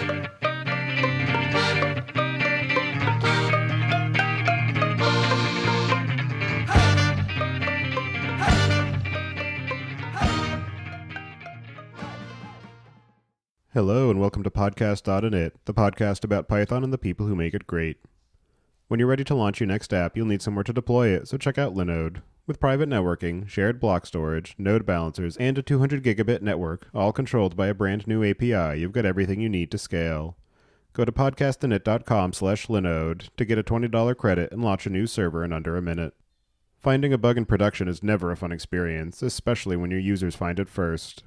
Hello and welcome to Podcast.init, the podcast about Python and the people who make it great. When you're ready to launch your next app, you'll need somewhere to deploy it, so check out Linode. With private networking, shared block storage, node balancers, and a 200 gigabit network, all controlled by a brand new API, you've got everything you need to scale. Go to podcastinit.com/Linode to get a $20 credit and launch a new server in under a minute. Finding a bug in production is never a fun experience, especially when your users find it first.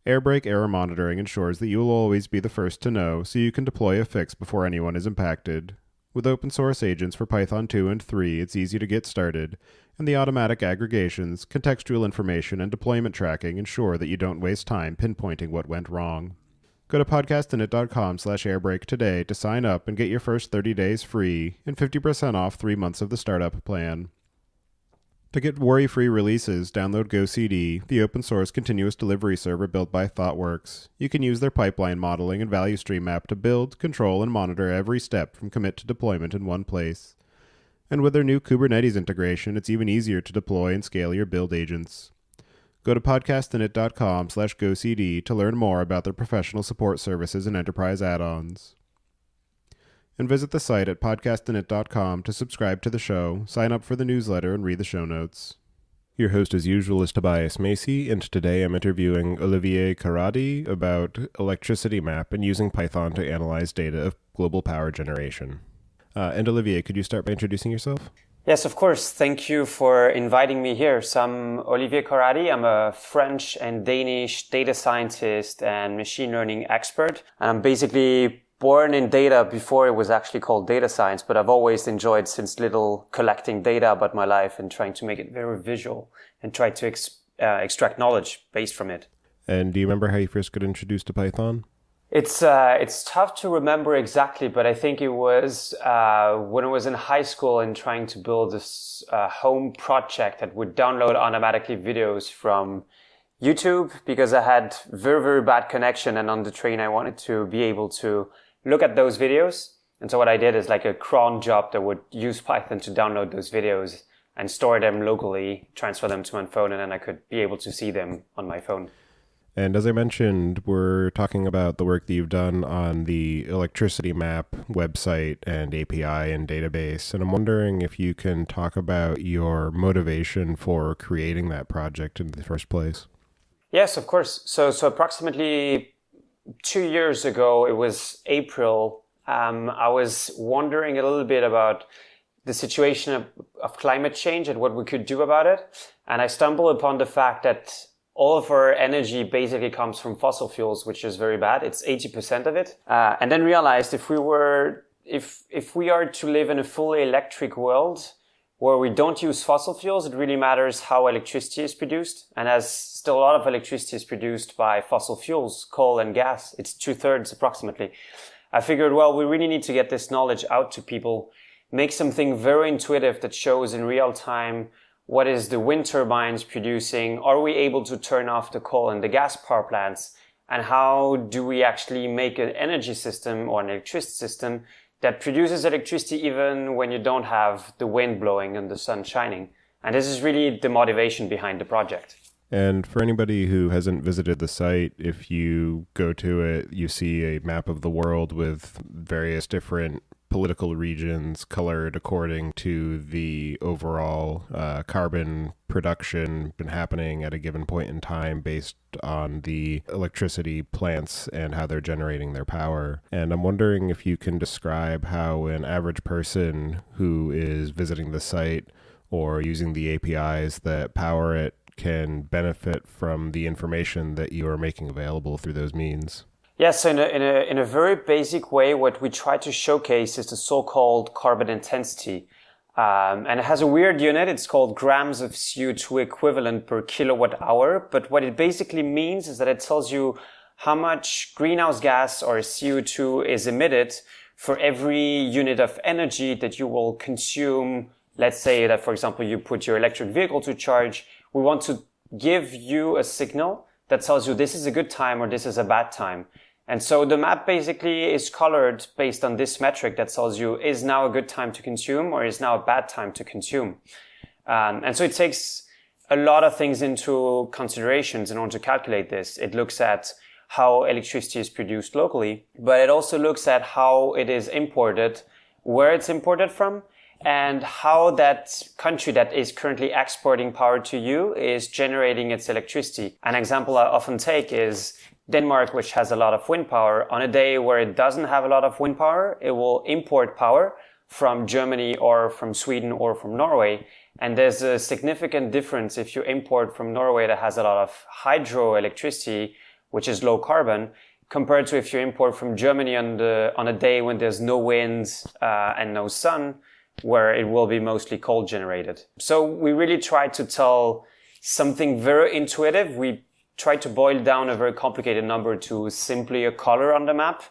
Airbrake error monitoring ensures that you will always be the first to know, so you can deploy a fix before anyone is impacted. With open source agents for Python 2 and 3, it's easy to get started, and the automatic aggregations, contextual information, and deployment tracking ensure that you don't waste time pinpointing what went wrong. Go to podcastinit.com/airbrake today to sign up and get your first 30 days free and 50% off 3 months of the startup plan. To get worry-free releases, download GoCD, the open-source continuous delivery server built by ThoughtWorks. You can use their pipeline modeling and value stream map to build, control, and monitor every step from commit to deployment in one place. And with their new Kubernetes integration, it's even easier to deploy and scale your build agents. Go to podcastinit.com/GoCD to learn more about their professional support services and enterprise add-ons. And visit the site at podcastinit.com to subscribe to the show, sign up for the newsletter, and read the show notes. Your host as usual is Tobias Macy, and today I'm interviewing Olivier Corradi about electricity map and using Python to analyze data of global power generation. And Olivier, could you start by introducing yourself? Yes, of course. Thank you for inviting me here. So I'm Olivier Corradi. I'm a French and Danish data scientist and machine learning expert. I'm basically born in data before it was actually called data science, but I've always enjoyed since little collecting data about my life and trying to make it very visual and try to extract knowledge based from it. And do you remember how you first got introduced to Python? It's tough to remember exactly, but I think it was when I was in high school and trying to build this home project that would download automatically videos from YouTube because I had very, very bad connection, and on the train I wanted to be able to look at those videos. And so what I did is like a cron job that would use Python to download those videos and store them locally, transfer them to my phone, and then I could be able to see them on my phone. And as I mentioned, we're talking about the work that you've done on the electricity map website and API and database. And I'm wondering if you can talk about your motivation for creating that project in the first place. Yes, of course. So approximately 2 years ago, it was April, I was wondering a little bit about the situation of climate change and what we could do about it. And I stumbled upon the fact that all of our energy basically comes from fossil fuels, which is very bad. It's 80% of it. And then realized if we are to live in a fully electric world where we don't use fossil fuels, it really matters how electricity is produced. And as still a lot of electricity is produced by fossil fuels, coal and gas, it's 2/3 approximately. I figured, well, we really need to get this knowledge out to people, make something very intuitive that shows in real time what is the wind turbines producing, are we able to turn off the coal and the gas power plants, and how do we actually make an energy system or an electricity system that produces electricity even when you don't have the wind blowing and the sun shining. And this is really the motivation behind the project. And for anybody who hasn't visited the site, if you go to it, you see a map of the world with various different political regions colored according to the overall carbon production been happening at a given point in time based on the electricity plants and how they're generating their power. And I'm wondering if you can describe how an average person who is visiting the site or using the APIs that power it can benefit from the information that you are making available through those means. Yes, in a very basic way, what we try to showcase is the so-called carbon intensity. And it has a weird unit. It's called grams of CO2 equivalent per kilowatt hour. But what it basically means is that it tells you how much greenhouse gas or CO2 is emitted for every unit of energy that you will consume. Let's say that, for example, you put your electric vehicle to charge. We want to give you a signal that tells you this is a good time or this is a bad time. And so the map basically is colored based on this metric that tells you, is now a good time to consume or is now a bad time to consume? And so it takes a lot of things into considerations in order to calculate this. It looks at how electricity is produced locally, but it also looks at how it is imported, where it's imported from, and how that country that is currently exporting power to you is generating its electricity. An example I often take is Denmark, which has a lot of wind power. On a day where it doesn't have a lot of wind power, it will import power from Germany or from Sweden or from Norway. And there's a significant difference if you import from Norway that has a lot of hydroelectricity, which is low carbon, compared to if you import from Germany on a day when there's no wind and no sun, where it will be mostly coal generated. So we really try to tell something very intuitive. We try to boil down a very complicated number to simply a color on the map.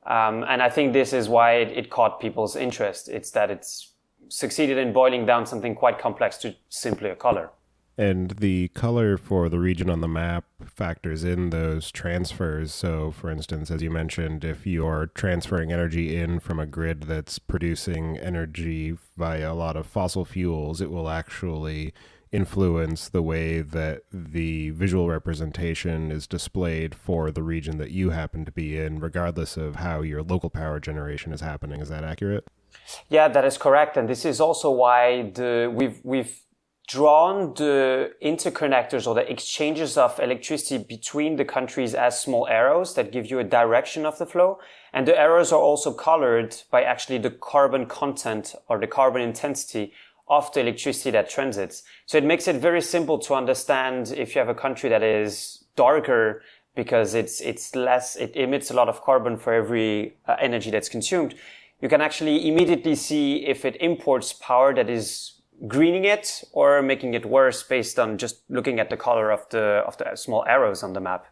And I think this is why it caught people's interest. It's that it's succeeded in boiling down something quite complex to simply a color. And the color for the region on the map factors in those transfers. So, for instance, as you mentioned, if you're transferring energy in from a grid that's producing energy via a lot of fossil fuels, it will actually influence the way that the visual representation is displayed for the region that you happen to be in, regardless of how your local power generation is happening. Is that accurate? Yeah, that is correct. And this is also why we've drawn the interconnectors or the exchanges of electricity between the countries as small arrows that give you a direction of the flow. And the arrows are also colored by actually the carbon content or the carbon intensity of the electricity that transits. So it makes it very simple to understand if you have a country that is darker because it's less, it emits a lot of carbon for every energy that's consumed. You can actually immediately see if it imports power that is greening it or making it worse based on just looking at the color of the small arrows on the map.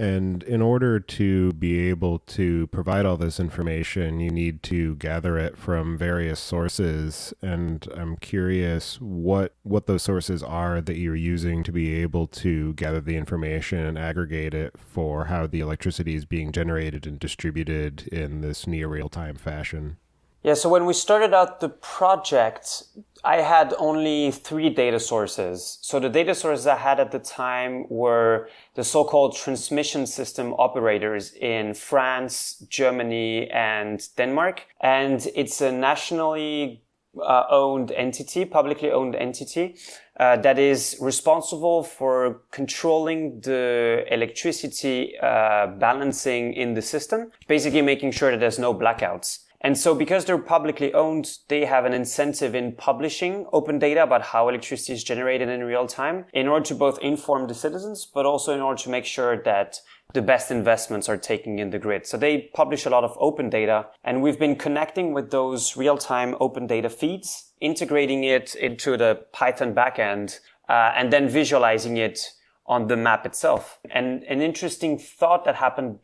And in order to be able to provide all this information, you need to gather it from various sources. And I'm curious what those sources are that you're using to be able to gather the information and aggregate it for how the electricity is being generated and distributed in this near real-time fashion. Yeah, so when we started out the project, I had only 3 data sources. So the data sources I had at the time were the so-called transmission system operators in France, Germany, and Denmark. And it's a nationally owned entity, publicly owned entity, that is responsible for controlling the electricity balancing in the system, basically making sure that there's no blackouts. And so because they're publicly owned, they have an incentive in publishing open data about how electricity is generated in real time in order to both inform the citizens, but also in order to make sure that the best investments are taken in the grid. So they publish a lot of open data, and we've been connecting with those real-time open data feeds, integrating it into the Python backend, and then visualizing it on the map itself. And an interesting thought that happened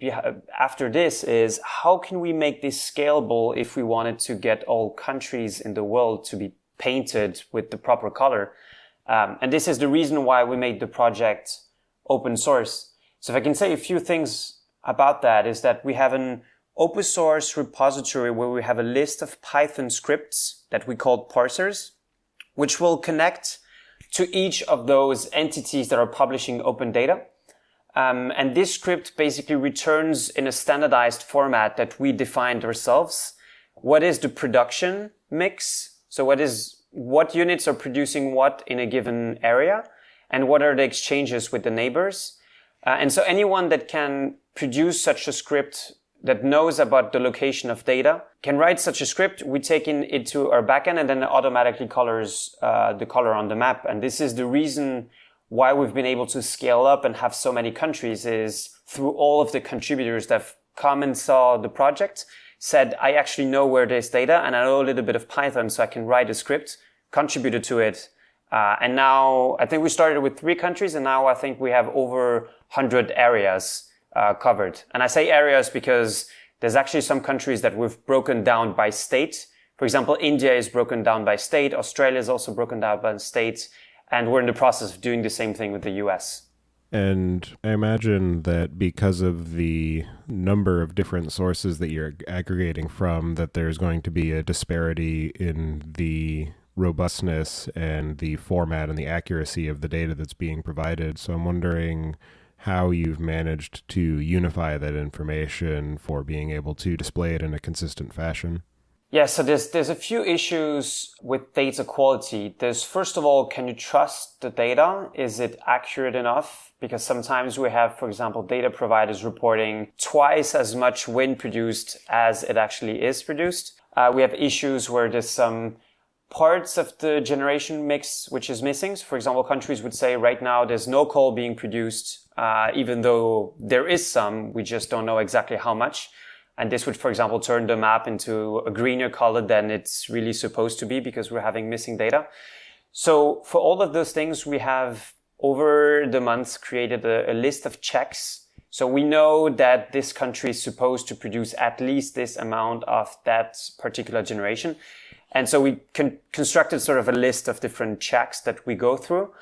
after this is how can we make this scalable if we wanted to get all countries in the world to be painted with the proper color? And this is the reason why we made the project open source. So if I can say a few things about that is that we have an open source repository where we have a list of Python scripts that we call parsers, which will connect to each of those entities that are publishing open data. And this script basically returns in a standardized format that we defined ourselves. What is the production mix? So what units are producing what in a given area? And what are the exchanges with the neighbors? And so anyone that can produce such a script that knows about the location of data can write such a script. We take it into our backend and then it automatically colors the color on the map. And this is the reason why we've been able to scale up and have so many countries is through all of the contributors that have come and saw the project, said, I actually know where there's data and I know a little bit of Python so I can write a script, contributed to it. And now I think we started with 3 countries and now I think we have over 100 areas covered. And I say areas because there's actually some countries that we've broken down by state. For example, India is broken down by state. Australia is also broken down by state. And we're in the process of doing the same thing with the US. And I imagine that because of the number of different sources that you're aggregating from, that there's going to be a disparity in the robustness and the format and the accuracy of the data that's being provided. So I'm wondering how you've managed to unify that information for being able to display it in a consistent fashion. Yeah, so there's a few issues with data quality. There's, first of all, can you trust the data? Is it accurate enough? Because sometimes we have, for example, data providers reporting twice as much wind produced as it actually is produced. We have issues where there's some parts of the generation mix which is missing. So, for example, countries would say right now there's no coal being produced, even though there is some, we just don't know exactly how much. And this would, for example, turn the map into a greener color than it's really supposed to be because we're having missing data. So for all of those things, we have over the months created a list of checks. So we know that this country is supposed to produce at least this amount of that particular generation. And so we constructed sort of a list of different checks that we go through.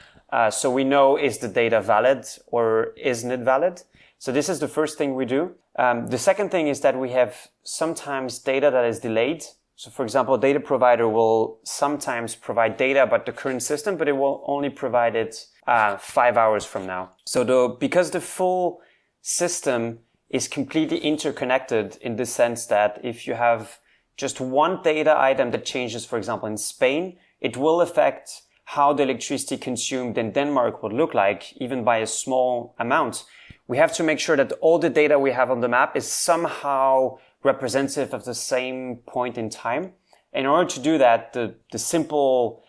So we know, is the data valid or isn't it valid? So this is the first thing we do. The second thing is that we have sometimes data that is delayed. So for example, a data provider will sometimes provide data about the current system, but it will only provide it 5 hours from now. So because the full system is completely interconnected in the sense that if you have just one data item that changes, for example, in Spain, it will affect how the electricity consumed in Denmark would look like, even by a small amount. We have to make sure that all the data we have on the map is somehow representative of the same point in time. In order to do that, the simple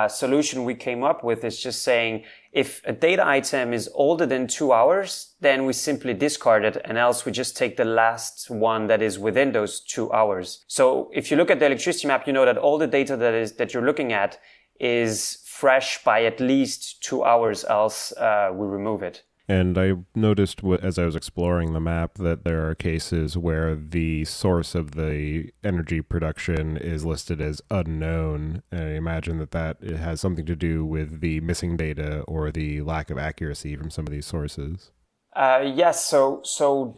solution we came up with is just saying, if a data item is older than 2 hours, then we simply discard it, and else we just take the last one that is within those 2 hours. So if you look at the electricity map, you know that all the data that you're looking at is fresh by at least 2 hours, else we remove it. And I noticed as I was exploring the map that there are cases where the source of the energy production is listed as unknown. And I imagine that it has something to do with the missing data or the lack of accuracy from some of these sources. Yes. So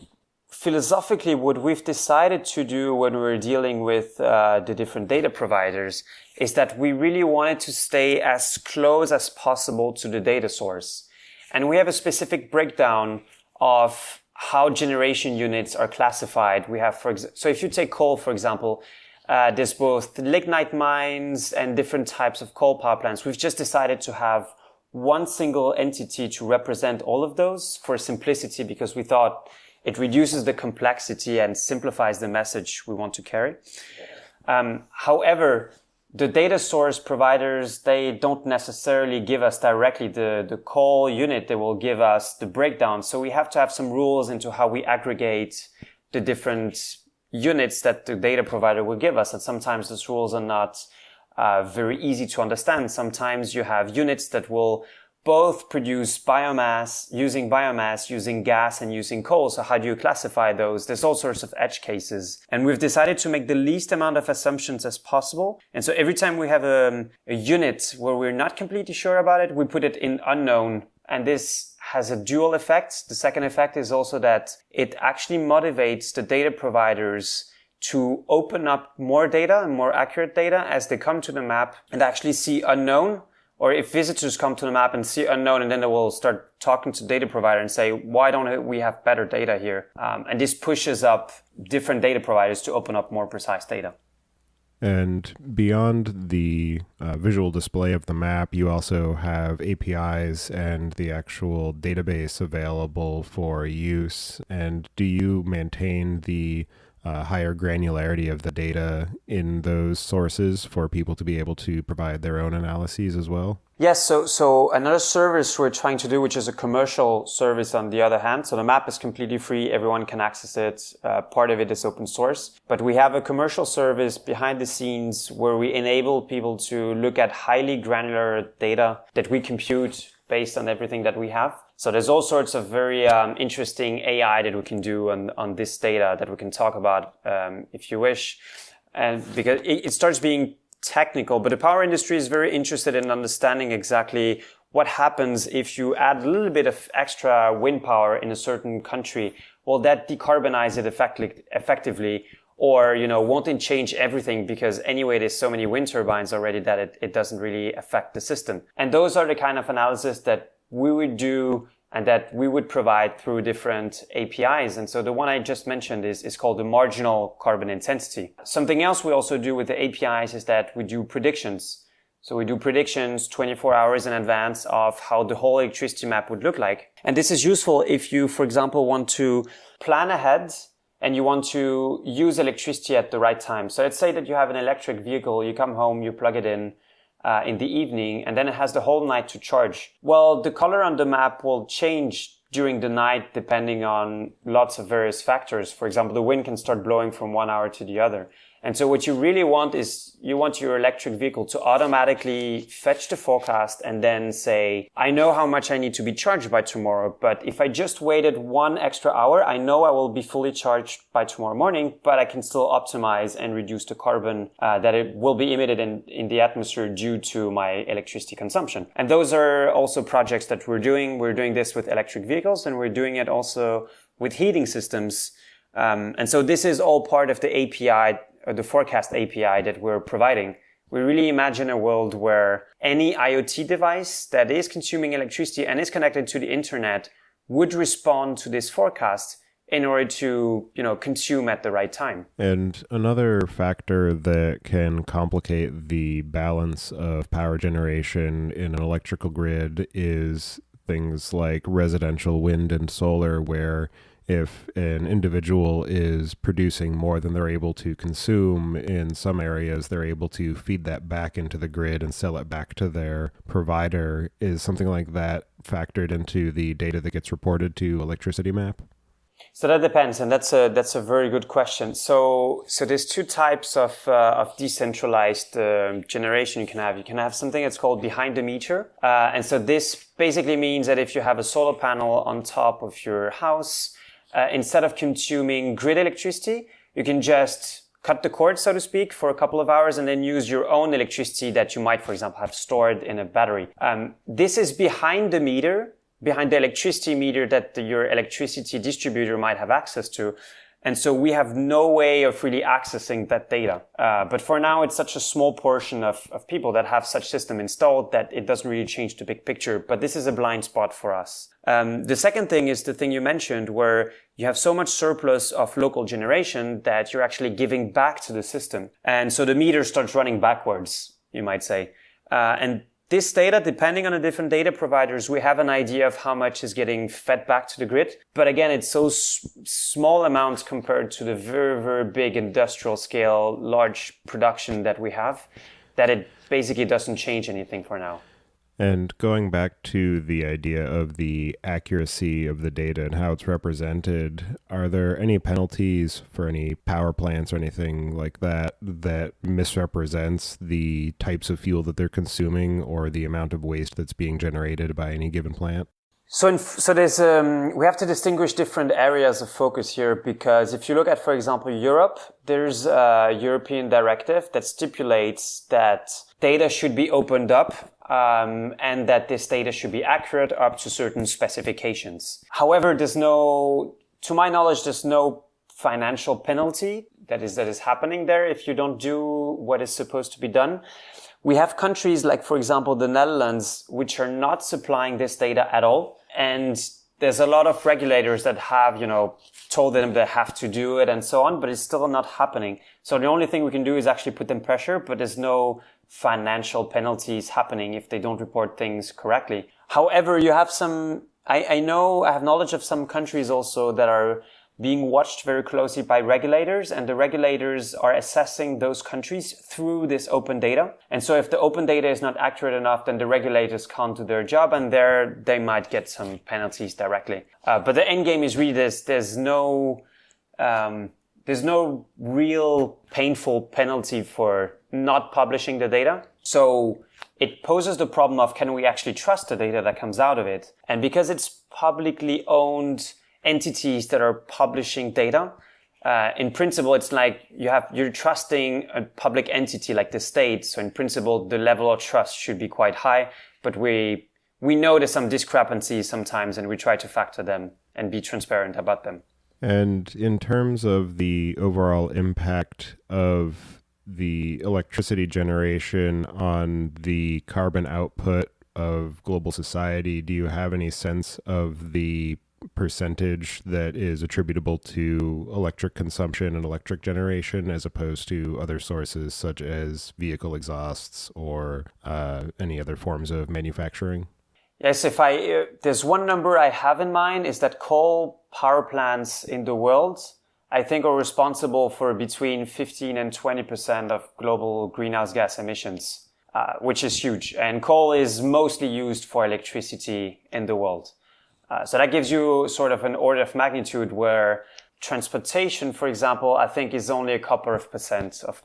philosophically, what we've decided to do when we're dealing with the different data providers is that we really wanted to stay as close as possible to the data source. And we have a specific breakdown of how generation units are classified. We have, so if you take coal, for example, there's both lignite mines and different types of coal power plants. We've just decided to have one single entity to represent all of those for simplicity, because we thought it reduces the complexity and simplifies the message we want to carry. However, the data source providers, they don't necessarily give us directly the coal unit. They will give us the breakdown. So we have to have some rules into how we aggregate the different units that the data provider will give us. And sometimes those rules are not very easy to understand. Sometimes you have units that will both produce biomass, using gas and using coal. So how do you classify those? There's all sorts of edge cases. And we've decided to make the least amount of assumptions as possible. And so every time we have a unit where we're not completely sure about it, we put it in unknown. And this has a dual effect. The second effect is also that it actually motivates the data providers to open up more data and more accurate data as they come to the map and actually see unknown. Or if visitors come to the map and see unknown, and then they will start talking to the data provider and say, why don't we have better data here? And this pushes up different data providers to open up more precise data. And beyond the visual display of the map, you also have APIs and the actual database available for use. And do you maintain the higher granularity of the data in those sources for people to be able to provide their own analyses as well? Yes, so another service we're trying to do, which is a commercial service on the other hand. So the map is completely free. Everyone can access it. Part of it is open source. But we have a commercial service behind the scenes where we enable people to look at highly granular data that we compute based on everything that we have. So there's all sorts of very interesting AI that we can do on this data that we can talk about if you wish. And because it starts being technical, but the power industry is very interested in understanding exactly what happens if you add a little bit of extra wind power in a certain country? Will that decarbonize it effectively? Or, won't it change everything because anyway, there's so many wind turbines already that it doesn't really affect the system. And those are the kind of analysis that we would do and that we would provide through different APIs. And so the one I just mentioned is called the marginal carbon intensity. Something else we also do with the APIs is that we do predictions. So we do predictions 24 hours in advance of how the whole electricity map would look like. And this is useful if you, for example, want to plan ahead and you want to use electricity at the right time. So let's say that you have an electric vehicle, you come home, you plug it in the evening, and then it has the whole night to charge. Well, the color on the map will change during the night depending on lots of various factors. For example, the wind can start blowing from 1 hour to the other. And so what you really want is you want your electric vehicle to automatically fetch the forecast and then say, I know how much I need to be charged by tomorrow, but if I just waited 1 extra hour, I know I will be fully charged by tomorrow morning, but I can still optimize and reduce the carbon that it will be emitted in the atmosphere due to my electricity consumption. And those are also projects that we're doing. We're doing this with electric vehicles and we're doing it also with heating systems. And so this is all part of the API, or the forecast API that we're providing. We really imagine a world where any IoT device that is consuming electricity and is connected to the internet would respond to this forecast in order to, consume at the right time. And another factor that can complicate the balance of power generation in an electrical grid is things like residential wind and solar, where if an individual is producing more than they're able to consume in some areas, they're able to feed that back into the grid and sell it back to their provider. Is something like that factored into the data that gets reported to Electricity Map? So that depends, and that's a very good question. So there's two types of decentralized generation you can have. You can have something that's called behind the meter, and so this basically means that if you have a solar panel on top of your house, instead of consuming grid electricity, you can just cut the cord, so to speak, for a couple of hours and then use your own electricity that you might, for example, have stored in a battery. This is behind the meter, behind the electricity meter that your electricity distributor might have access to. And so we have no way of really accessing that data. But for now, it's such a small portion of people that have such system installed that it doesn't really change the big picture. But this is a blind spot for us. The second thing is the thing you mentioned, where you have so much surplus of local generation that you're actually giving back to the system. And so the meter starts running backwards, you might say. And this data, depending on the different data providers, we have an idea of how much is getting fed back to the grid. But again, it's so small amounts compared to the very, very big industrial scale, large production that we have, that it basically doesn't change anything for now. And going back to the idea of the accuracy of the data and how it's represented, are there any penalties for any power plants or anything like that that misrepresents the types of fuel that they're consuming or the amount of waste that's being generated by any given plant? So there's we have to distinguish different areas of focus here, because if you look at, for example, Europe, there's a European directive that stipulates that data should be opened up, and that this data should be accurate up to certain specifications. However, to my knowledge, there's no financial penalty that is happening there if you don't do what is supposed to be done. We have countries like, for example, the Netherlands, which are not supplying this data at all. And there's a lot of regulators that have, told them they have to do it and so on, but it's still not happening. So the only thing we can do is actually put them pressure, but there's no financial penalties happening if they don't report things correctly. However, you have I have knowledge of some countries also that are being watched very closely by regulators, and the regulators are assessing those countries through this open data. And so if the open data is not accurate enough, then the regulators can't do their job, and they might get some penalties directly. But the end game is really this. There's no real painful penalty for not publishing the data. So it poses the problem of, can we actually trust the data that comes out of it? And because it's publicly owned entities that are publishing data, in principle, it's like you're trusting a public entity like the state. So in principle, the level of trust should be quite high, but we we know there's some discrepancies sometimes, and we try to factor them and be transparent about them. And in terms of the overall impact of the electricity generation on the carbon output of global society, do you have any sense of the percentage that is attributable to electric consumption and electric generation as opposed to other sources such as vehicle exhausts or any other forms of manufacturing? Yes, there's one number I have in mind is that coal power plants in the world, I think, are responsible for between 15 and 20% of global greenhouse gas emissions, which is huge. And coal is mostly used for electricity in the world. So that gives you sort of an order of magnitude where transportation, for example, I think is only a couple of percent of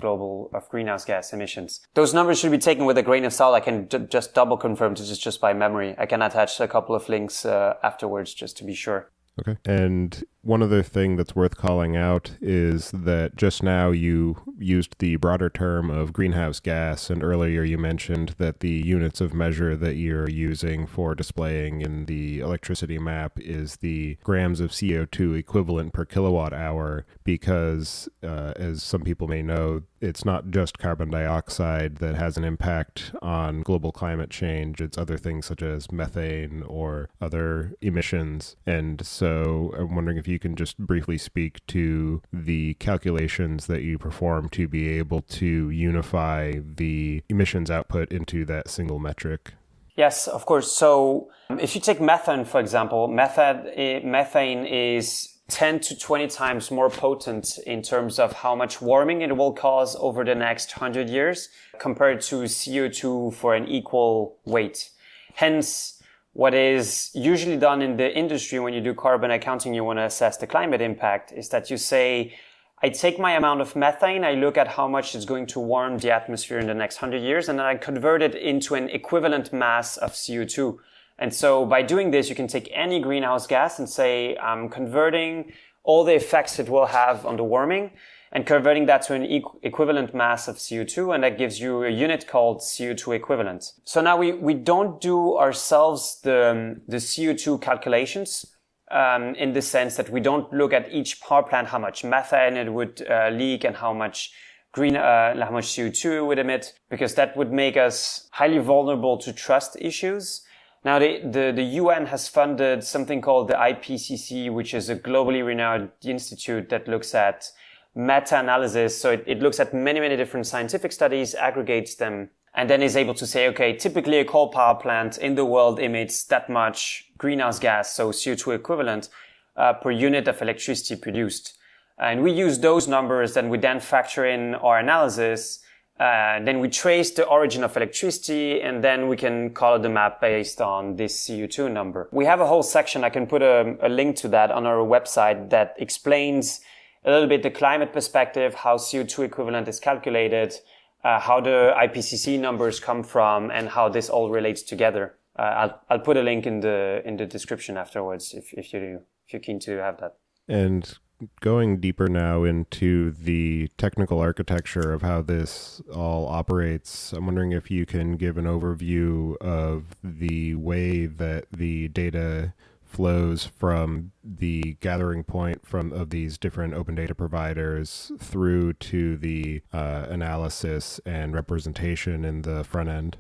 greenhouse gas emissions. Those numbers should be taken with a grain of salt. I can just double confirm this is just by memory. I can attach a couple of links afterwards just to be sure. Okay. And one other thing that's worth calling out is that just now you used the broader term of greenhouse gas, and earlier you mentioned that the units of measure that you're using for displaying in the electricity map is the grams of CO2 equivalent per kilowatt hour, because as some people may know, it's not just carbon dioxide that has an impact on global climate change. It's other things such as methane or other emissions. And so I'm wondering if you can just briefly speak to the calculations that you perform to be able to unify the emissions output into that single metric. Yes, of course. So if you take methane, for example, methane is 10 to 20 times more potent in terms of how much warming it will cause over the next 100 years compared to CO2 for an equal weight. Hence, what is usually done in the industry when you do carbon accounting, you want to assess the climate impact, is that you say, I take my amount of methane, I look at how much it's going to warm the atmosphere in the next 100 years, and then I convert it into an equivalent mass of CO2. And so by doing this, you can take any greenhouse gas and say, I'm converting all the effects it will have on the warming and converting that to an equivalent mass of CO2. And that gives you a unit called CO2 equivalent. So now we don't do ourselves the CO2 calculations, in the sense that we don't look at each power plant, how much methane it would leak and how much how much CO2 it would emit, because that would make us highly vulnerable to trust issues. Now, the UN has funded something called the IPCC, which is a globally renowned institute that looks at meta-analysis. So it looks at many, many different scientific studies, aggregates them, and then is able to say, okay, typically a coal power plant in the world emits that much greenhouse gas, so CO2 equivalent, per unit of electricity produced. And we use those numbers, then we then factor in our analysis. Then we trace the origin of electricity, and then we can color the map based on this CO2 number. We have a whole section, I can put a link to that on our website, that explains a little bit the climate perspective, how CO2 equivalent is calculated, how the IPCC numbers come from, and how this all relates together. I'll put a link in the description afterwards if you're keen to have that. And going deeper now into the technical architecture of how this all operates, I'm wondering if you can give an overview of the way that the data flows from the gathering point of these different open data providers through to the analysis and representation in the front end.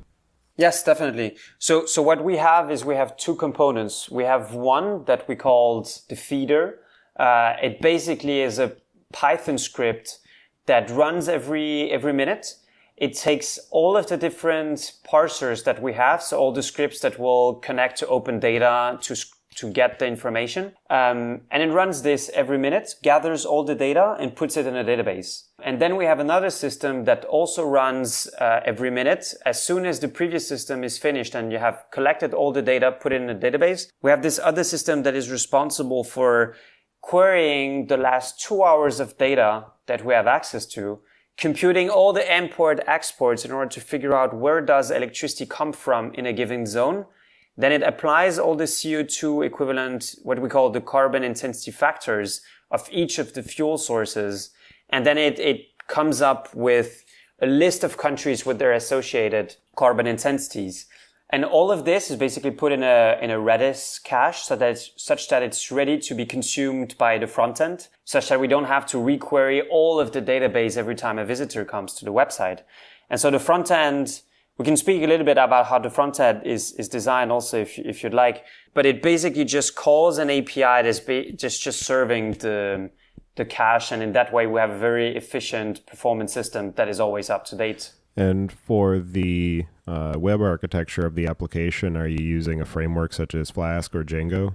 Yes, definitely. So what we have is we have two components. We have one that we called the feeder. It basically is a Python script that runs every minute. It takes all of the different parsers that we have, so all the scripts that will connect to open data to get the information. And it runs this every minute, gathers all the data and puts it in a database. And then we have another system that also runs every minute. As soon as the previous system is finished and you have collected all the data, put it in a database, we have this other system that is responsible for querying the last 2 hours of data that we have access to, computing all the import exports in order to figure out where does electricity come from in a given zone. Then it applies all the CO2 equivalent, what we call the carbon intensity factors of each of the fuel sources. And then it comes up with a list of countries with their associated carbon intensities. And all of this is basically put in a Redis cache such that it's ready to be consumed by the front end, such that we don't have to requery all of the database every time a visitor comes to the website. And so the front end, we can speak a little bit about how the front end is designed also if you'd like, but it basically just calls an API that's just serving the cache. And in that way, we have a very efficient performance system that is always up to date. And for the web architecture of the application, are you using a framework such as Flask or Django?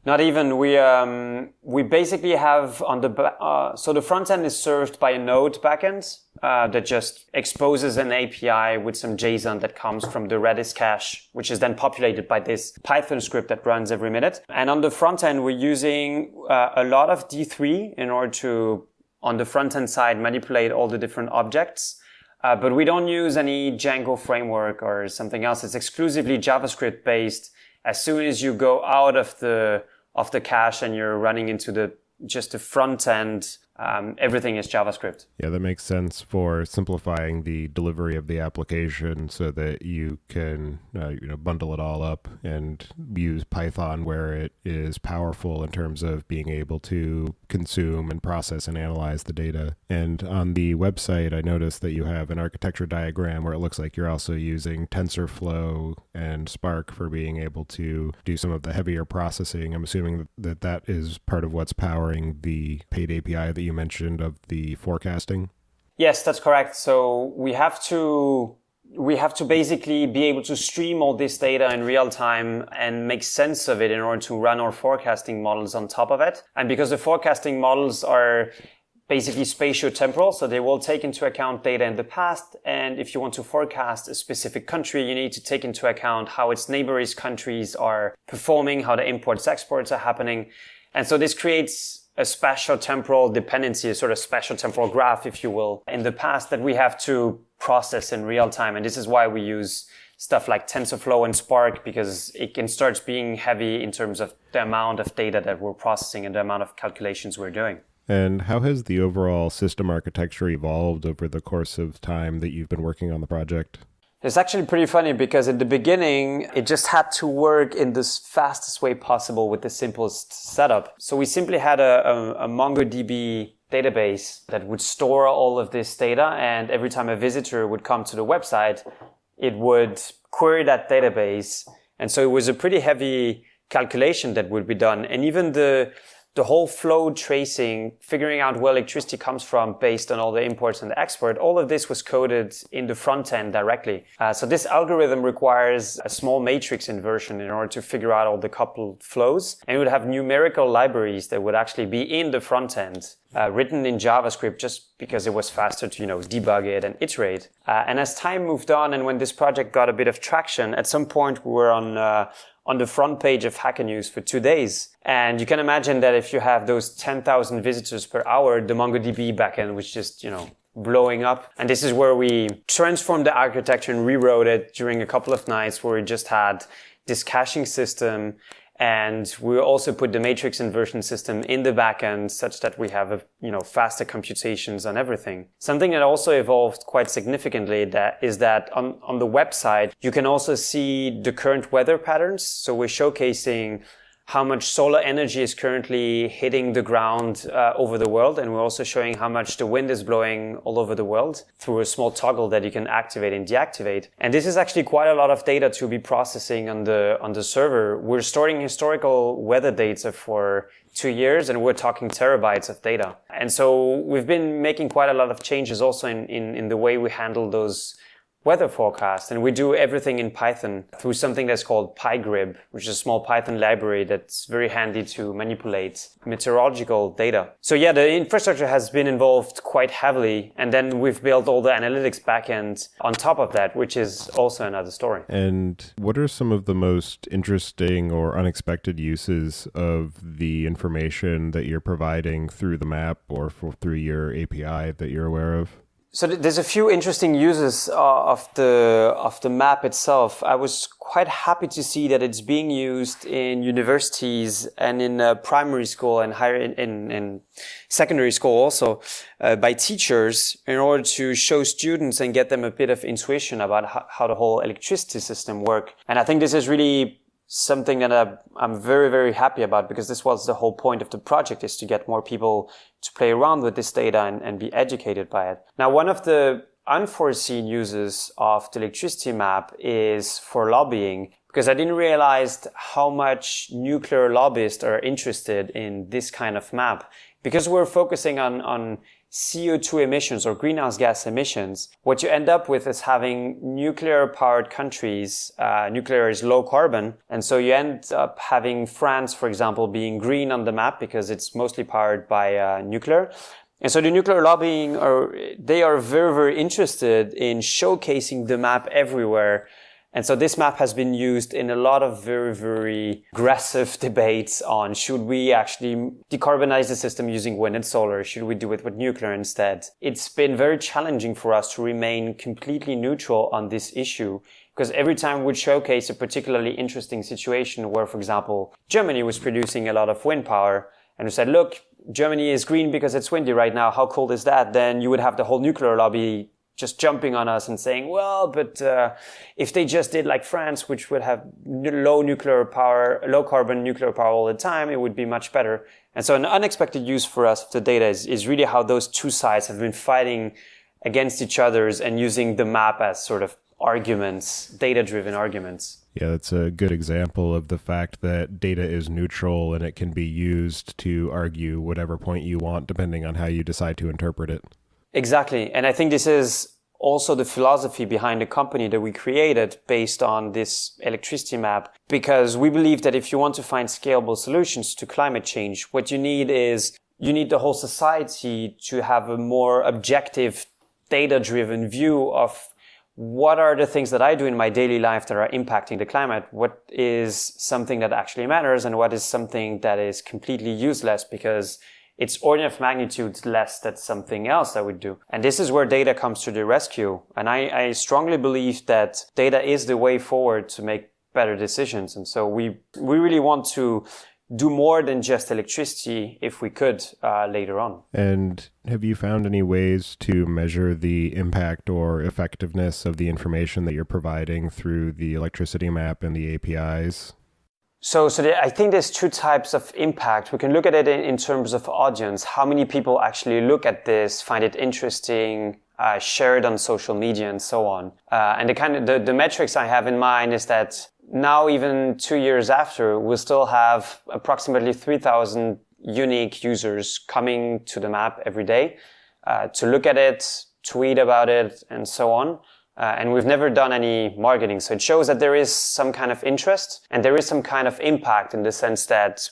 Not even. We basically have on the so the front end is served by a Node backend that just exposes an API with some JSON that comes from the Redis cache, which is then populated by this Python script that runs every minute. And on the front end, we're using a lot of D3 in order to, on the front end side, manipulate all the different objects. But we don't use any Django framework or something else. It's exclusively JavaScript based. As soon as you go out of the cache and you're running into the front end, everything is JavaScript. Yeah, that makes sense for simplifying the delivery of the application so that you can bundle it all up and use Python where it is powerful in terms of being able to consume and process and analyze the data. And on the website, I noticed that you have an architecture diagram where it looks like you're also using TensorFlow and Spark for being able to do some of the heavier processing. I'm assuming that is part of what's powering the paid API that you mentioned of the forecasting. Yes, that's correct. So we have to basically be able to stream all this data in real time and make sense of it in order to run our forecasting models on top of it. And because the forecasting models are basically spatiotemporal, so they will take into account data in the past. And if you want to forecast a specific country, you need to take into account how its neighboring countries are performing, how the imports, exports are happening. And so this creates a spatiotemporal dependency, a sort of spatiotemporal graph, if you will, in the past that we have to process in real time. And this is why we use stuff like TensorFlow and Spark, because it can start being heavy in terms of the amount of data that we're processing and the amount of calculations we're doing. And how has the overall system architecture evolved over the course of time that you've been working on the project? It's actually pretty funny because at the beginning, it just had to work in the fastest way possible with the simplest setup. So we simply had a MongoDB database that would store all of this data. And every time a visitor would come to the website, it would query that database. And so it was a pretty heavy calculation that would be done. And even the whole flow tracing, figuring out where electricity comes from based on all the imports and the export, all of this was coded in the front end directly. So this algorithm requires a small matrix inversion in order to figure out all the coupled flows. And it would have numerical libraries that would actually be in the front end, written in JavaScript just because it was faster to, debug it and iterate. And as time moved on and when this project got a bit of traction, at some point we were on the front page of Hacker News for 2 days. And you can imagine that if you have those 10,000 visitors per hour, the MongoDB backend was just, blowing up. And this is where we transformed the architecture and rewrote it during a couple of nights where we just had this caching system. And we also put the matrix inversion system in the backend such that we have faster computations on everything. Something that also evolved quite significantly is that on the website, you can also see the current weather patterns. So we're showcasing how much solar energy is currently hitting the ground over the world. And we're also showing how much the wind is blowing all over the world through a small toggle that you can activate and deactivate. And this is actually quite a lot of data to be processing on the server. We're storing historical weather data for 2 years, and we're talking terabytes of data. And so we've been making quite a lot of changes also in the way we handle those weather forecast. And we do everything in Python through something that's called PyGrib, which is a small Python library that's very handy to manipulate meteorological data. So yeah, the infrastructure has been involved quite heavily. And then we've built all the analytics backend on top of that, which is also another story. And what are some of the most interesting or unexpected uses of the information that you're providing through the map or through your API that you're aware of? So there's a few interesting uses of the map itself. I was quite happy to see that it's being used in universities and in primary school and higher in secondary school also by teachers in order to show students and get them a bit of intuition about how the whole electricity system works. And I think this is really something that I'm very, very happy about, because this was the whole point of the project, is to get more people to play around with this data and be educated by it. Now, one of the unforeseen uses of the electricity map is for lobbying, because I didn't realize how much nuclear lobbyists are interested in this kind of map. Because we're focusing on CO2 emissions or greenhouse gas emissions, what you end up with is having nuclear powered countries. Nuclear is low carbon. And so you end up having France, for example, being green on the map because it's mostly powered by nuclear. And so the nuclear lobbying they are very, very interested in showcasing the map everywhere. And so this map has been used in a lot of very, very aggressive debates on, should we actually decarbonize the system using wind and solar? Should we do it with nuclear instead? It's been very challenging for us to remain completely neutral on this issue, because every time we showcase a particularly interesting situation where, for example, Germany was producing a lot of wind power, and we said, look, Germany is green because it's windy right now. How cool is that? Then you would have the whole nuclear lobby just jumping on us and saying, well, but if they just did like France, which would have low carbon nuclear power all the time, it would be much better. And so an unexpected use for us of the data is really how those two sides have been fighting against each other's and using the map as sort of arguments, data-driven arguments. Yeah, that's a good example of the fact that data is neutral and it can be used to argue whatever point you want, depending on how you decide to interpret it. Exactly. And I think this is also the philosophy behind the company that we created based on this electricity map, because we believe that if you want to find scalable solutions to climate change, what you need is the whole society to have a more objective, data-driven view of what are the things that I do in my daily life that are impacting the climate? What is something that actually matters, and what is something that is completely useless because it's order of magnitude less than something else I would do. And this is where data comes to the rescue. And I strongly believe that data is the way forward to make better decisions. And so we really want to do more than just electricity if we could later on. And have you found any ways to measure the impact or effectiveness of the information that you're providing through the electricity map and the APIs? So I think there's two types of impact. We can look at it in terms of audience. How many people actually look at this, find it interesting, share it on social media and so on. And the metrics I have in mind is that now, even 2 years after, we'll still have approximately 3,000 unique users coming to the map every day to look at it, tweet about it, and so on. And we've never done any marketing. So it shows that there is some kind of interest and there is some kind of impact in the sense that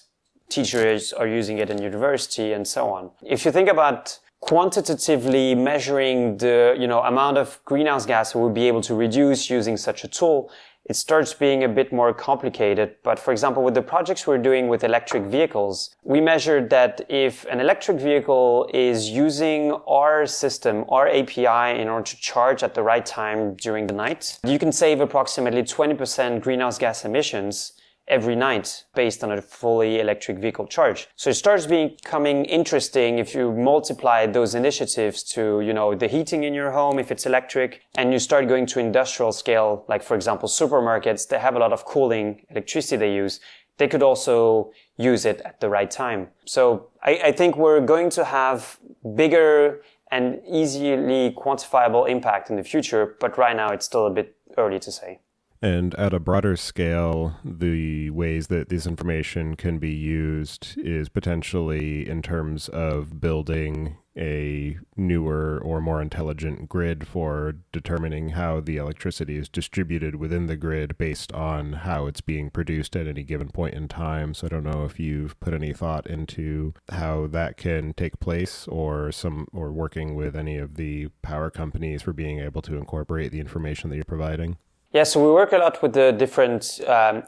teachers are using it in university and so on. If you think about quantitatively measuring the, amount of greenhouse gas we would be able to reduce using such a tool, it starts being a bit more complicated. But for example, with the projects we're doing with electric vehicles, we measured that if an electric vehicle is using our system, our API, in order to charge at the right time during the night, you can save approximately 20% greenhouse gas emissions every night based on a fully electric vehicle charge. So it starts becoming interesting if you multiply those initiatives to, the heating in your home, if it's electric, and you start going to industrial scale, like for example, supermarkets, they have a lot of cooling electricity they use. They could also use it at the right time. So I think we're going to have bigger and easily quantifiable impact in the future, but right now it's still a bit early to say. And at a broader scale, the ways that this information can be used is potentially in terms of building a newer or more intelligent grid for determining how the electricity is distributed within the grid based on how it's being produced at any given point in time. So I don't know if you've put any thought into how that can take place or working with any of the power companies for being able to incorporate the information that you're providing. Yeah, so we work a lot with the different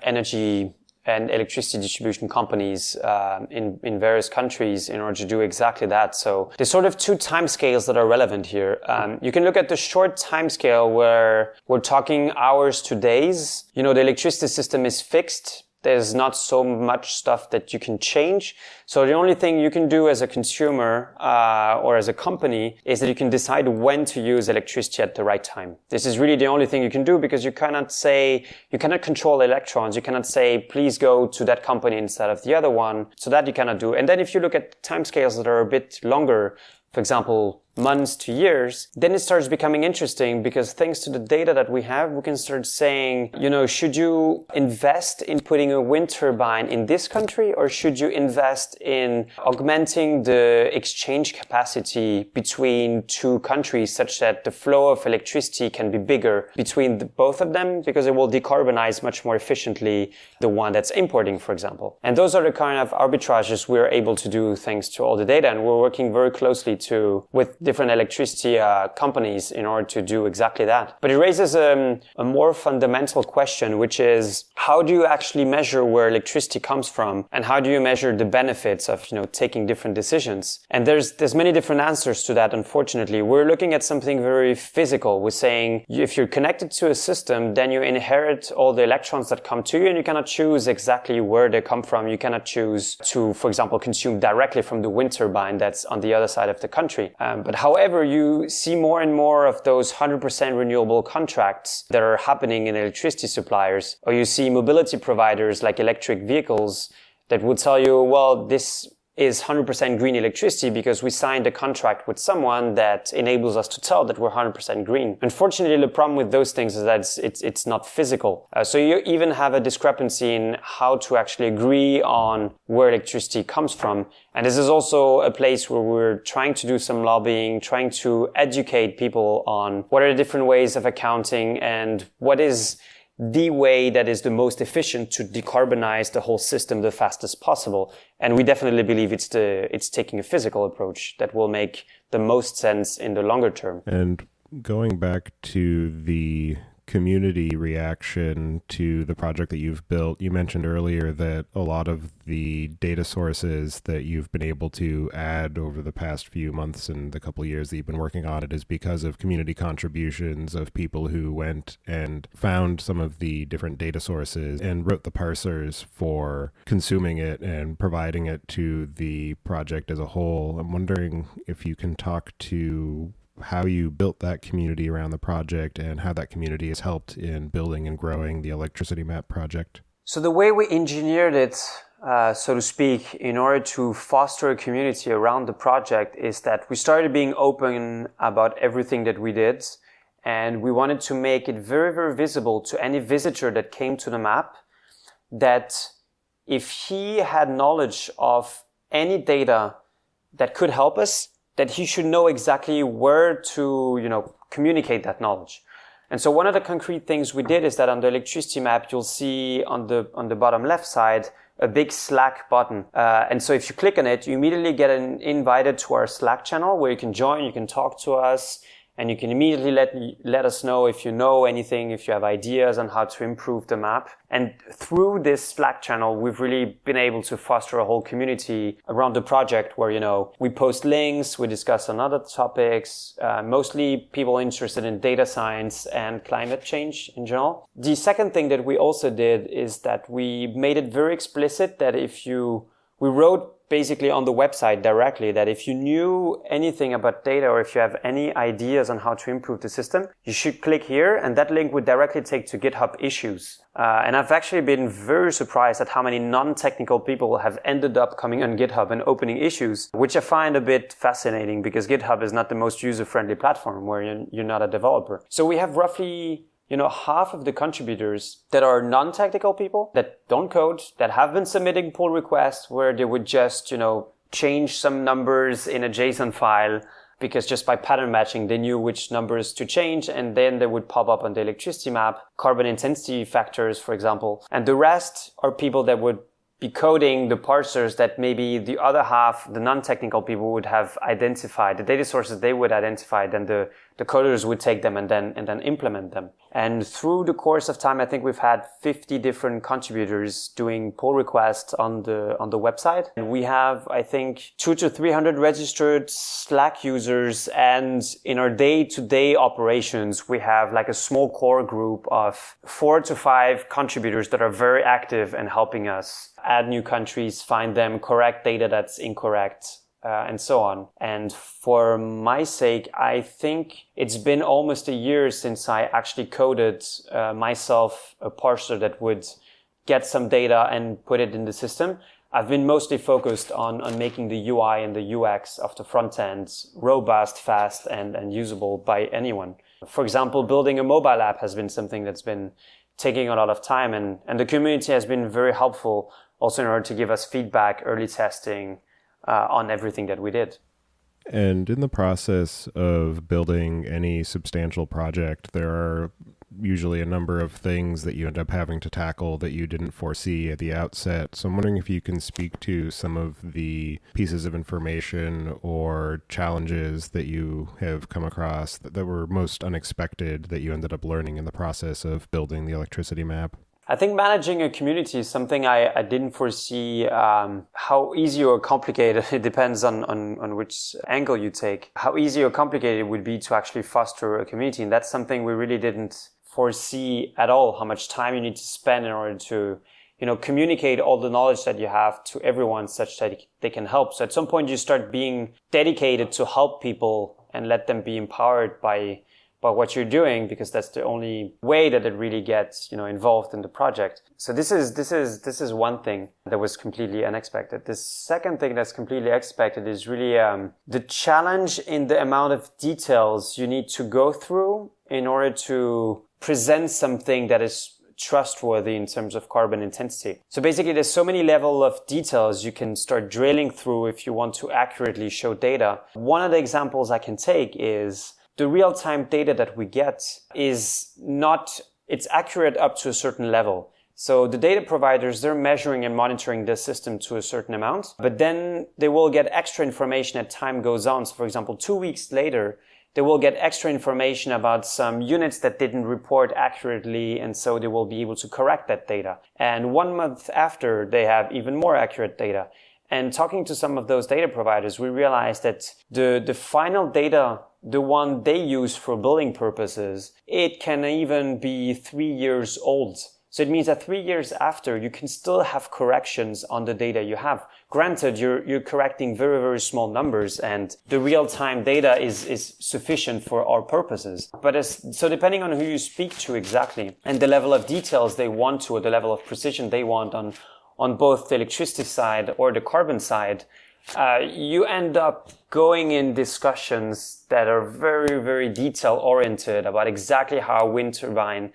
energy and electricity distribution companies in various countries in order to do exactly that. So there's sort of two timescales that are relevant here. You can look at the short timescale where we're talking hours to days. The electricity system is fixed. There's not so much stuff that you can change. So the only thing you can do as a consumer or as a company is that you can decide when to use electricity at the right time. This is really the only thing you can do, because you cannot control electrons. You cannot say, please go to that company instead of the other one. So that you cannot do. And then if you look at timescales that are a bit longer, for example, months to years, then it starts becoming interesting, because thanks to the data that we have, we can start saying, should you invest in putting a wind turbine in this country, or should you invest in augmenting the exchange capacity between two countries such that the flow of electricity can be bigger between both of them, because it will decarbonize much more efficiently the one that's importing, for example. And those are the kind of arbitrages we're able to do thanks to all the data, and we're working very closely with different electricity companies in order to do exactly that. But it raises a more fundamental question, which is, how do you actually measure where electricity comes from, and how do you measure the benefits of taking different decisions? And there's many different answers to that. Unfortunately, we're looking at something very physical. We're saying if you're connected to a system, then you inherit all the electrons that come to you, and you cannot choose exactly where they come from. You cannot choose to, for example, consume directly from the wind turbine that's on the other side of the country. But however, you see more and more of those 100% renewable contracts that are happening in electricity suppliers, or you see mobility providers like electric vehicles that would tell you, well, this is 100% green electricity because we signed a contract with someone that enables us to tell that we're 100% green. Unfortunately, the problem with those things is that it's not physical. So you even have a discrepancy in how to actually agree on where electricity comes from. And this is also a place where we're trying to do some lobbying, trying to educate people on what are the different ways of accounting and what is the way that is the most efficient to decarbonize the whole system the fastest possible. And we definitely believe it's taking a physical approach that will make the most sense in the longer term. And going back to the community reaction to the project that you've built, you mentioned earlier that a lot of the data sources that you've been able to add over the past few months and the couple of years that you've been working on it is because of community contributions of people who went and found some of the different data sources and wrote the parsers for consuming it and providing it to the project as a whole. I'm wondering if you can talk to how you built that community around the project and how that community has helped in building and growing the Electricity Map project. So the way we engineered it, so to speak, in order to foster a community around the project is that we started being open about everything that we did. And we wanted to make it very, very visible to any visitor that came to the map that if he had knowledge of any data that could help us, that he should know exactly where to, communicate that knowledge. And so one of the concrete things we did is that on the electricity map, you'll see on the bottom left side, a big Slack button. And so if you click on it, you immediately get invited to our Slack channel where you can join, you can talk to us, and you can immediately let us know if you know anything, if you have ideas on how to improve the map. And through this Slack channel, we've really been able to foster a whole community around the project where, we post links, we discuss on other topics, mostly people interested in data science and climate change in general. The second thing that we also did is that we made it very explicit that we wrote basically on the website directly that if you knew anything about data or if you have any ideas on how to improve the system, you should click here, and that link would directly take to GitHub issues. And I've actually been very surprised at how many non-technical people have ended up coming on GitHub and opening issues, which I find a bit fascinating because GitHub is not the most user-friendly platform where you're not a developer. So we have roughly half of the contributors that are non-technical people that don't code, that have been submitting pull requests where they would just, change some numbers in a JSON file because just by pattern matching, they knew which numbers to change, and then they would pop up on the electricity map, carbon intensity factors, for example. And the rest are people that would be coding the parsers that maybe the other half, the non-technical people would have identified, the data sources they would identify, then the coders would take them and then implement them. And through the course of time, I think we've had 50 different contributors doing pull requests on the website. And we have, I think, 200 to 300 registered Slack users. And in our day-to-day operations, we have like a small core group of 4 to 5 contributors that are very active and helping us add new countries, find them, correct data that's incorrect, and so on. And for my sake, I think it's been almost a year since I actually coded myself a parser that would get some data and put it in the system. I've been mostly focused on making the UI and the UX of the front end robust, fast, and usable by anyone. For example, building a mobile app has been something that's been taking a lot of time, and the community has been very helpful also in order to give us feedback, early testing, on everything that we did. And in the process of building any substantial project, there are usually a number of things that you end up having to tackle that you didn't foresee at the outset. So I'm wondering if you can speak to some of the pieces of information or challenges that you have come across that were most unexpected that you ended up learning in the process of building the electricity map. I think managing a community is something I didn't foresee how easy or complicated, it depends on which angle you take, how easy or complicated it would be to actually foster a community. And that's something we really didn't foresee at all, how much time you need to spend in order to, communicate all the knowledge that you have to everyone such that they can help. So at some point you start being dedicated to help people and let them be empowered by what you're doing, because that's the only way that it really gets, involved in the project. So this is one thing that was completely unexpected. The second thing that's completely expected is really the challenge in the amount of details you need to go through in order to present something that is trustworthy in terms of carbon intensity. So basically there's so many level of details you can start drilling through if you want to accurately show data. One of the examples I can take is the real-time data that we get it's accurate up to a certain level. So the data providers, they're measuring and monitoring the system to a certain amount, but then they will get extra information as time goes on. So for example, 2 weeks later, they will get extra information about some units that didn't report accurately, and so they will be able to correct that data. And 1 month after, they have even more accurate data. And talking to some of those data providers, we realized that the final data, the one they use for billing purposes, it can even be 3 years old. So it means that 3 years after, you can still have corrections on the data you have. Granted, you're correcting very, very small numbers, and the real-time data is sufficient for our purposes. But so depending on who you speak to exactly, and the level of details they want to, or the level of precision they want on both the electricity side or the carbon side, you end up going in discussions that are very, very detail-oriented about exactly how a wind turbine,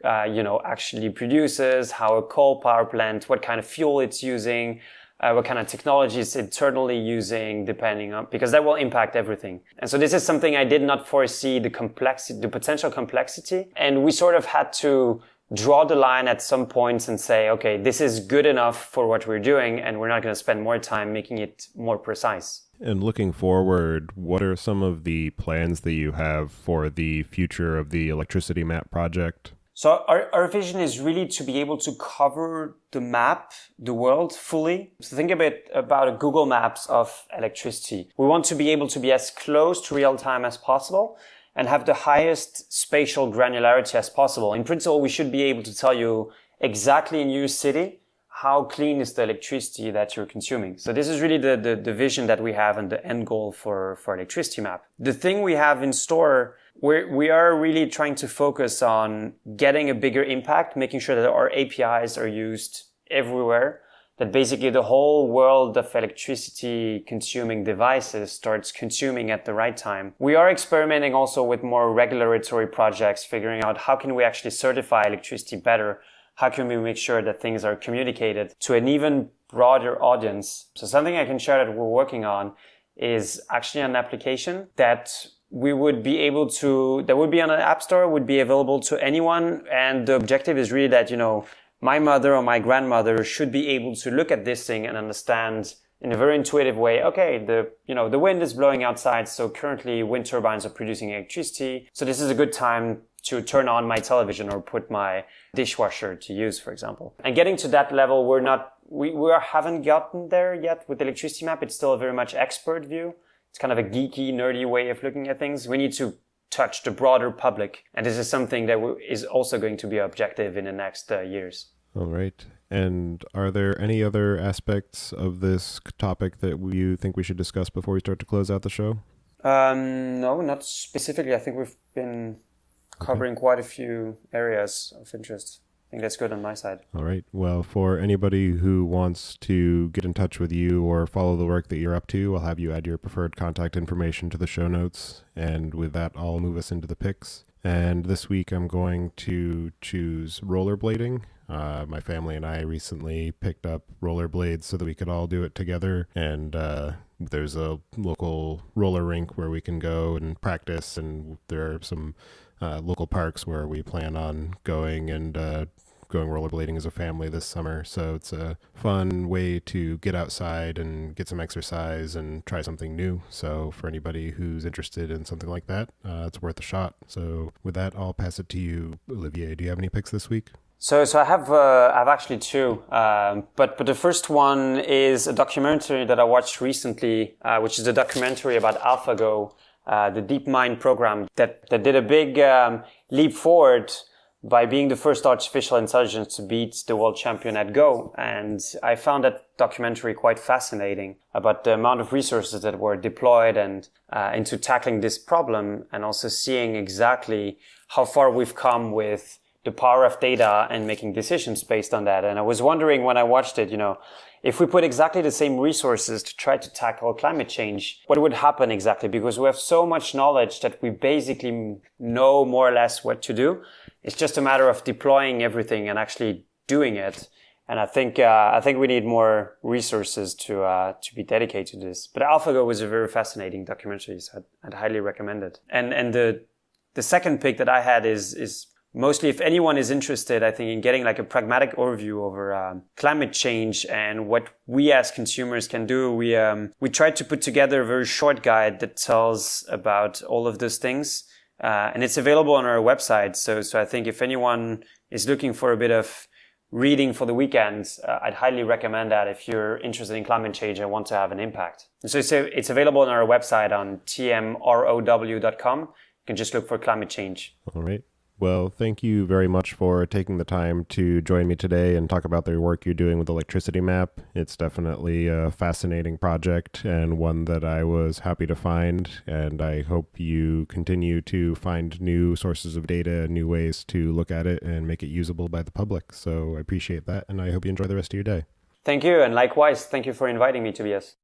actually produces, how a coal power plant, what kind of fuel it's using, what kind of technology it's internally using, depending on, because that will impact everything. And so this is something I did not foresee, the potential complexity. And we sort of had to draw the line at some points and say, okay, this is good enough for what we're doing, and we're not going to spend more time making it more precise. And looking forward, what are some of the plans that you have for the future of the electricity map project? So our vision is really to be able to cover the map, the world fully. So think a bit about a Google Maps of electricity. We want to be able to be as close to real time as possible and have the highest spatial granularity as possible. In principle, we should be able to tell you exactly in your city how clean is the electricity that you're consuming. So this is really the vision that we have and the end goal for electricity map. The thing we have in store, we are really trying to focus on getting a bigger impact, making sure that our APIs are used everywhere, that basically the whole world of electricity consuming devices starts consuming at the right time. We are experimenting also with more regulatory projects, figuring out how can we actually certify electricity better. How can we make sure that things are communicated to an even broader audience? So something I can share that we're working on is actually an application that we would be able to, that would be on an app store, would be available to anyone. And the objective is really that, my mother or my grandmother should be able to look at this thing and understand in a very intuitive way, okay, the wind is blowing outside, so currently wind turbines are producing electricity. So this is a good time to turn on my television or put my dishwasher to use, for example. And getting to that level, we haven't gotten there yet with the electricity map. It's still a very much expert view. It's kind of a geeky, nerdy way of looking at things. We need to touch the broader public. And this is something that is also going to be objective in the next years. All right. And are there any other aspects of this topic that you think we should discuss before we start to close out the show? No, not specifically. I think we've been covering quite a few areas of interest. I think that's good on my side. All right. Well, for anybody who wants to get in touch with you or follow the work that you're up to, I'll have you add your preferred contact information to the show notes. And with that, I'll move us into the picks. And this week, I'm going to choose rollerblading. My family and I recently picked up rollerblades so that we could all do it together. And there's a local roller rink where we can go and practice. And there are some local parks where we plan on going and going rollerblading as a family this summer. So it's a fun way to get outside and get some exercise and try something new. So for anybody who's interested in something like that, it's worth a shot. So with that, I'll pass it to you, Olivier. Do you have any picks this week? So I have actually two, but the first one is a documentary that I watched recently, which is a documentary about AlphaGo, the DeepMind program that did a big leap forward by being the first artificial intelligence to beat the world champion at Go. And I found that documentary quite fascinating about the amount of resources that were deployed and into tackling this problem, and also seeing exactly how far we've come with the power of data and making decisions based on that. And I was wondering when I watched it, if we put exactly the same resources to try to tackle climate change, what would happen exactly? Because we have so much knowledge that we basically know more or less what to do. It's just a matter of deploying everything and actually doing it. And I think we need more resources to be dedicated to this. But AlphaGo was a very fascinating documentary, so I'd highly recommend it. And the second pick that I had is mostly, if anyone is interested, I think, in getting like a pragmatic overview over climate change and what we as consumers can do, we tried to put together a very short guide that tells about all of those things, and it's available on our website. So I think if anyone is looking for a bit of reading for the weekend, I'd highly recommend that if you're interested in climate change and want to have an impact. And so it's available on our website on tmrow.com. You can just look for climate change. All right. Well, thank you very much for taking the time to join me today and talk about the work you're doing with Electricity Map. It's definitely a fascinating project and one that I was happy to find, and I hope you continue to find new sources of data, new ways to look at it and make it usable by the public. So I appreciate that, and I hope you enjoy the rest of your day. Thank you, and likewise, thank you for inviting me, Tobias.